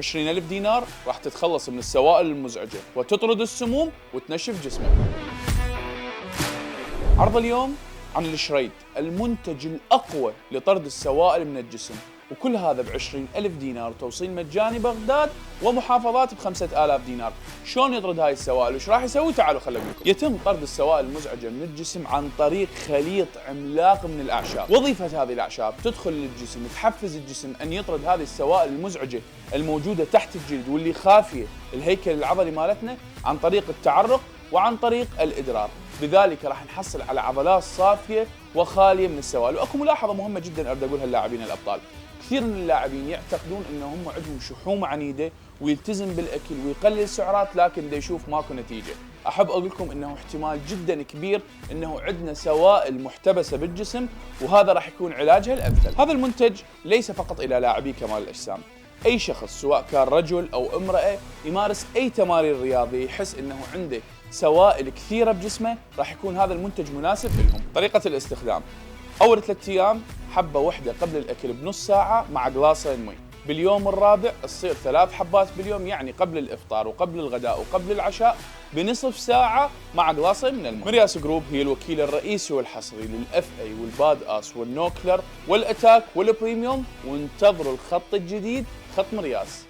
20,000 دينار راح تتخلص من السوائل المزعجة وتطرد السموم وتنشف جسمك. عرض اليوم عن الشريد، المنتج الأقوى لطرد السوائل من الجسم، وكل هذا ب20,000 دينار، توصيل مجاني بغداد ومحافظات ب5,000 دينار. شلون يطرد هاي السوائل وش راح يسوي؟ تعالوا خليني أقول لكم. يتم طرد السوائل المزعجة من الجسم عن طريق خليط عملاق من الأعشاب. وظيفة هذه الأعشاب تدخل للجسم تحفز الجسم أن يطرد هذه السوائل المزعجة الموجودة تحت الجلد واللي خافية الهيكل العضلي مالتنا عن طريق التعرق وعن طريق الإدرار. بذلك راح نحصل على عضلات صافية وخالية من السوائل. وأكو ملاحظة مهمة جدا أريد أقولها للاعبين الأبطال. كثير من اللاعبين يعتقدون انهم عندهم شحومه عنيده ويلتزم بالاكل ويقلل سعرات، لكن دا يشوف ماكو نتيجه. احب اقول لكم انه احتمال جدا كبير انه عندنا سوائل محتبسه بالجسم، وهذا راح يكون علاجها الامثل. هذا المنتج ليس فقط الى لاعبي كمال الاجسام، اي شخص سواء كان رجل او امراه يمارس اي تمارين رياضيه يحس انه عنده سوائل كثيره بجسمه، راح يكون هذا المنتج مناسب لهم. طريقه الاستخدام: أول 3 أيام حبة واحدة قبل الأكل بنص ساعة مع قلاصين مي. باليوم الرابع تصير 3 حبات باليوم، يعني قبل الإفطار وقبل الغداء وقبل العشاء بنصف ساعة مع قلاصين من المي. مرياس جروب هي الوكيل الرئيسي والحصري للأف أي والباد آس والنوكلر والأتاك والبريميوم، وانتظروا الخط الجديد، خط مرياس.